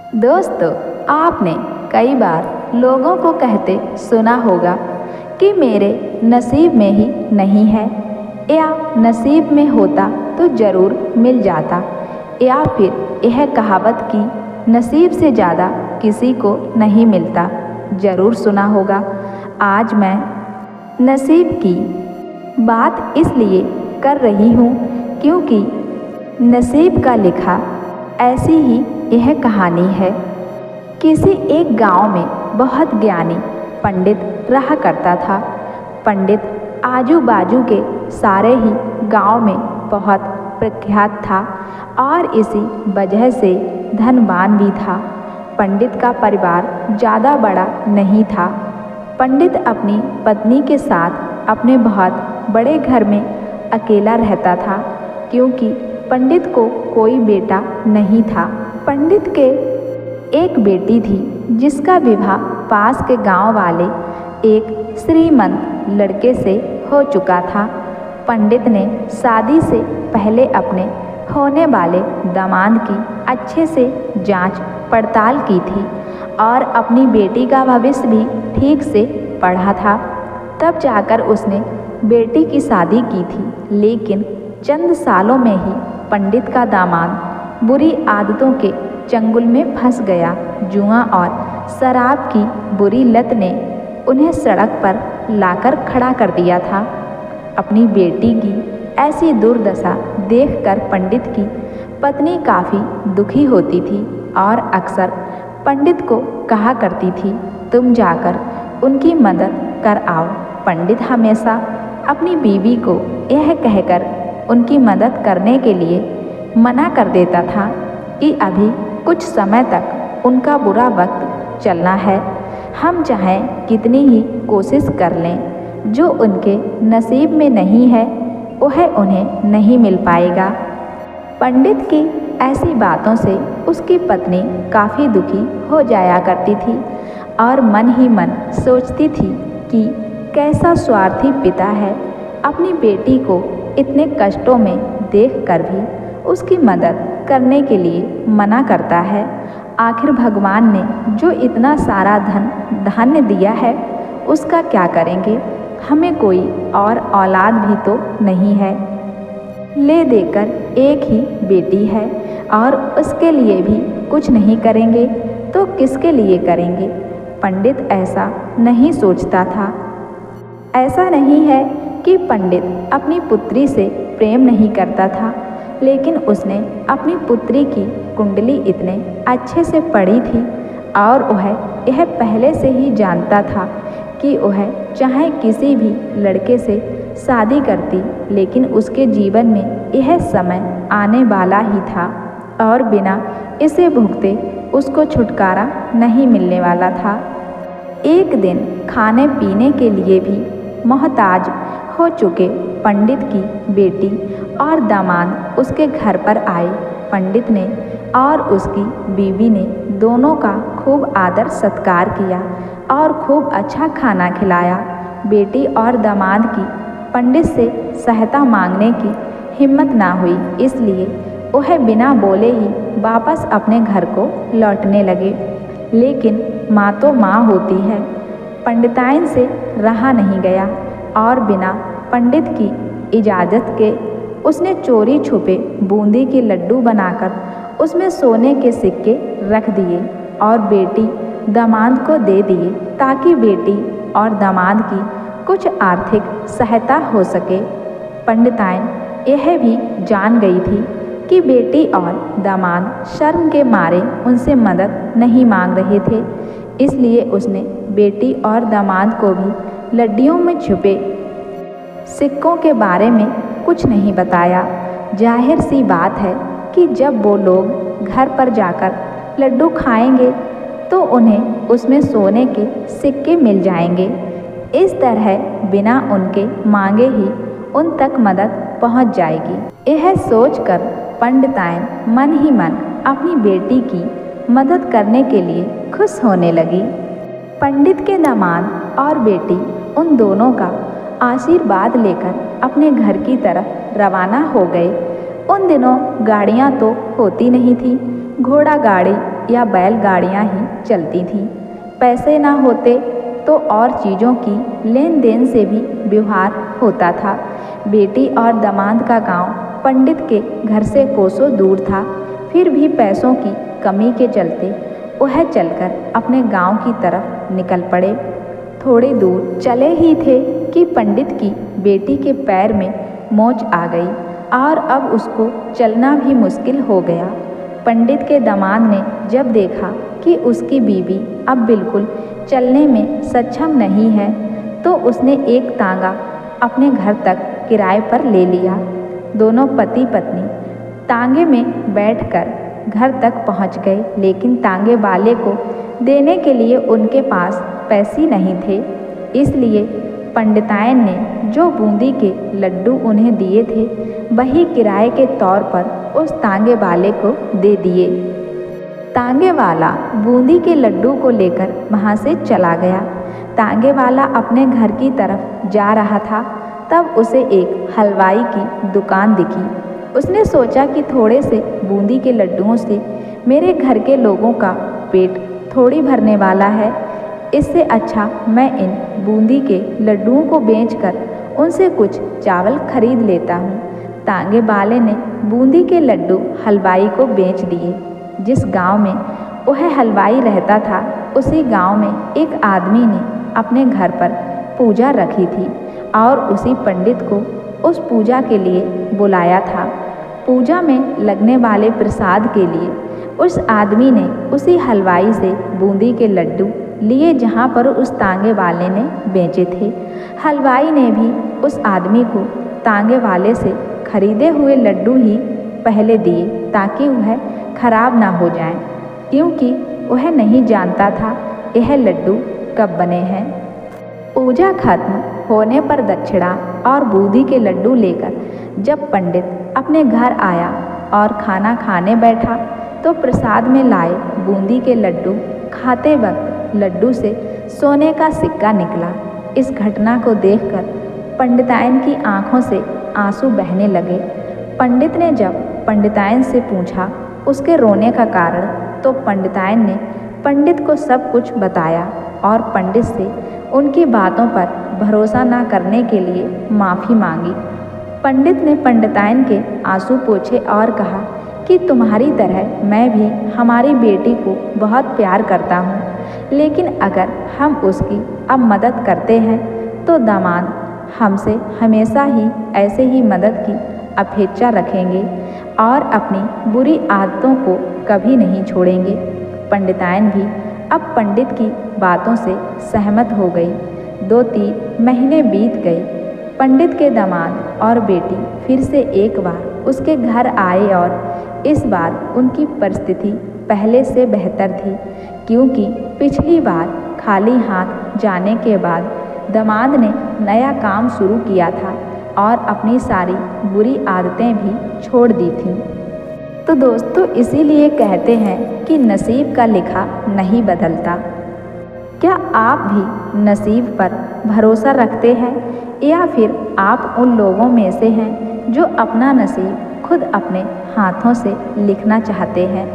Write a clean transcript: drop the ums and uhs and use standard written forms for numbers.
दोस्तों, आपने कई बार लोगों को कहते सुना होगा कि मेरे नसीब में ही नहीं है, या नसीब में होता तो ज़रूर मिल जाता, या फिर यह कहावत कि नसीब से ज़्यादा किसी को नहीं मिलता ज़रूर सुना होगा। आज मैं नसीब की बात इसलिए कर रही हूँ क्योंकि नसीब का लिखा ऐसी ही यह कहानी है। किसी एक गांव में बहुत ज्ञानी पंडित रहा करता था। पंडित आजू बाजू के सारे ही गांव में बहुत प्रख्यात था और इसी वजह से धनवान भी था। पंडित का परिवार ज़्यादा बड़ा नहीं था। पंडित अपनी पत्नी के साथ अपने बहुत बड़े घर में अकेला रहता था क्योंकि पंडित को कोई बेटा नहीं था। पंडित के एक बेटी थी जिसका विवाह पास के गांव वाले एक श्रीमंत लड़के से हो चुका था। पंडित ने शादी से पहले अपने होने वाले दामाद की अच्छे से जांच पड़ताल की थी और अपनी बेटी का भविष्य भी ठीक से पढ़ा था। तब जाकर उसने बेटी की शादी की थी, लेकिन चंद सालों में ही पंडित का दामाद बुरी आदतों के चंगुल में फंस गया। जुआ और शराब की बुरी लत ने उन्हें सड़क पर लाकर खड़ा कर दिया था। अपनी बेटी की ऐसी दुर्दशा देखकर पंडित की पत्नी काफ़ी दुखी होती थी और अक्सर पंडित को कहा करती थी, तुम जाकर उनकी मदद कर आओ। पंडित हमेशा अपनी बीवी को यह कहकर उनकी मदद करने के लिए मना कर देता था कि अभी कुछ समय तक उनका बुरा वक्त चलना है। हम चाहें कितनी ही कोशिश कर लें, जो उनके नसीब में नहीं है वह उन्हें नहीं मिल पाएगा। पंडित की ऐसी बातों से उसकी पत्नी काफ़ी दुखी हो जाया करती थी और मन ही मन सोचती थी कि कैसा स्वार्थी पिता है, अपनी बेटी को इतने कष्टों में देखकर भी उसकी मदद करने के लिए मना करता है। आखिर भगवान ने जो इतना सारा धान्य दिया है उसका क्या करेंगे, हमें कोई और औलाद भी तो नहीं है, ले देकर एक ही बेटी है और उसके लिए भी कुछ नहीं करेंगे तो किसके लिए करेंगे। पंडित ऐसा नहीं सोचता था। ऐसा नहीं है कि पंडित अपनी पुत्री से प्रेम नहीं करता था, लेकिन उसने अपनी पुत्री की कुंडली इतने अच्छे से पढ़ी थी और वह यह पहले से ही जानता था कि वह चाहे किसी भी लड़के से शादी करती, लेकिन उसके जीवन में यह समय आने वाला ही था और बिना इसे भुगते उसको छुटकारा नहीं मिलने वाला था। एक दिन खाने पीने के लिए भी मोहताज हो चुके पंडित की बेटी और दामाद उसके घर पर आए। पंडित ने और उसकी बीवी ने दोनों का खूब आदर सत्कार किया और खूब अच्छा खाना खिलाया। बेटी और दामाद की पंडित से सहायता मांगने की हिम्मत ना हुई, इसलिए वह बिना बोले ही वापस अपने घर को लौटने लगे। लेकिन माँ तो माँ होती है, पंडिताइन से रहा नहीं गया और बिना पंडित की इजाज़त के उसने चोरी छुपे बूंदी के लड्डू बनाकर उसमें सोने के सिक्के रख दिए और बेटी दामाद को दे दिए ताकि बेटी और दामाद की कुछ आर्थिक सहायता हो सके। पंडिताइन यह भी जान गई थी कि बेटी और दामाद शर्म के मारे उनसे मदद नहीं मांग रहे थे, इसलिए उसने बेटी और दामाद को भी लड्डियों में छुपे सिक्कों के बारे में कुछ नहीं बताया। जाहिर सी बात है कि जब वो लोग घर पर जाकर लड्डू खाएंगे तो उन्हें उसमें सोने के सिक्के मिल जाएंगे। इस तरह बिना उनके मांगे ही उन तक मदद पहुंच जाएगी। यह सोचकर पंडिताइन मन ही मन अपनी बेटी की मदद करने के लिए खुश होने लगी। पंडित के दामाद और बेटी उन दोनों का आशीर्वाद लेकर अपने घर की तरफ रवाना हो गए। उन दिनों गाड़ियाँ तो होती नहीं थी, घोड़ा गाड़ी या बैलगाड़ियाँ ही चलती थीं। पैसे ना होते तो और चीज़ों की लेन देन से भी व्यवहार होता था। बेटी और दामाद का गांव पंडित के घर से कोसों दूर था, फिर भी पैसों की कमी के चलते वह चलकर अपने गांव की तरफ निकल पड़े। थोड़ी दूर चले ही थे कि पंडित की बेटी के पैर में मोच आ गई और अब उसको चलना भी मुश्किल हो गया। पंडित के दामाद ने जब देखा कि उसकी बीवी अब बिल्कुल चलने में सक्षम नहीं है, तो उसने एक तांगा अपने घर तक किराए पर ले लिया। दोनों पति पत्नी तांगे में बैठकर घर तक पहुंच गए, लेकिन तांगे वाले को देने के लिए उनके पास पैसे नहीं थे। इसलिए पंडितायन ने जो बूंदी के लड्डू उन्हें दिए थे, वही किराए के तौर पर उस तांगे वाले को दे दिए। तांगे वाला बूंदी के लड्डू को लेकर वहाँ से चला गया। तांगे वाला अपने घर की तरफ जा रहा था, तब उसे एक हलवाई की दुकान दिखी। उसने सोचा कि थोड़े से बूंदी के लड्डुओं से मेरे घर के लोगों का पेट थोड़ी भरने वाला है, इससे अच्छा मैं इन बूंदी के लड्डुओं को बेचकर उनसे कुछ चावल खरीद लेता हूँ। तांगे वाले ने बूंदी के लड्डू हलवाई को बेच दिए। जिस गांव में वह हलवाई रहता था, उसी गांव में एक आदमी ने अपने घर पर पूजा रखी थी और उसी पंडित को उस पूजा के लिए बुलाया था। पूजा में लगने वाले प्रसाद के लिए उस आदमी ने उसी हलवाई से बूंदी के लड्डू लिए जहाँ पर उस तांगे वाले ने बेचे थे। हलवाई ने भी उस आदमी को तांगे वाले से खरीदे हुए लड्डू ही पहले दिए ताकि वह खराब ना हो जाएं, क्योंकि वह नहीं जानता था यह लड्डू कब बने हैं। पूजा खत्म होने पर दक्षिणा और बूंदी के लड्डू लेकर जब पंडित अपने घर आया और खाना खाने बैठा, तो प्रसाद में लाए बूंदी के लड्डू खाते वक्त लड्डू से सोने का सिक्का निकला। इस घटना को देखकर पंडितायन की आंखों से आंसू बहने लगे। पंडित ने जब पंडितायन से पूछा उसके रोने का कारण, तो पंडितायन ने पंडित को सब कुछ बताया और पंडित से उनकी बातों पर भरोसा न करने के लिए माफ़ी मांगी। पंडित ने पंडितायन के आंसू पोंछे और कहा कि तुम्हारी तरह मैं भी हमारी बेटी को बहुत प्यार करता हूँ, लेकिन अगर हम उसकी अब मदद करते हैं तो दामाद हमसे हमेशा ही ऐसे ही मदद की अपेक्षा रखेंगे और अपनी बुरी आदतों को कभी नहीं छोड़ेंगे। पंडितायन भी अब पंडित की बातों से सहमत हो गई। 2-3 महीने बीत गए। पंडित के दामाद और बेटी फिर से एक बार उसके घर आए और इस बार उनकी परिस्थिति पहले से बेहतर थी, क्योंकि पिछली बार खाली हाथ जाने के बाद दामाद ने नया काम शुरू किया था और अपनी सारी बुरी आदतें भी छोड़ दी थीं। तो दोस्तों, इसीलिए कहते हैं कि नसीब का लिखा नहीं बदलता। क्या आप भी नसीब पर भरोसा रखते हैं, या फिर आप उन लोगों में से हैं जो अपना नसीब खुद अपने हाथों से लिखना चाहते हैं?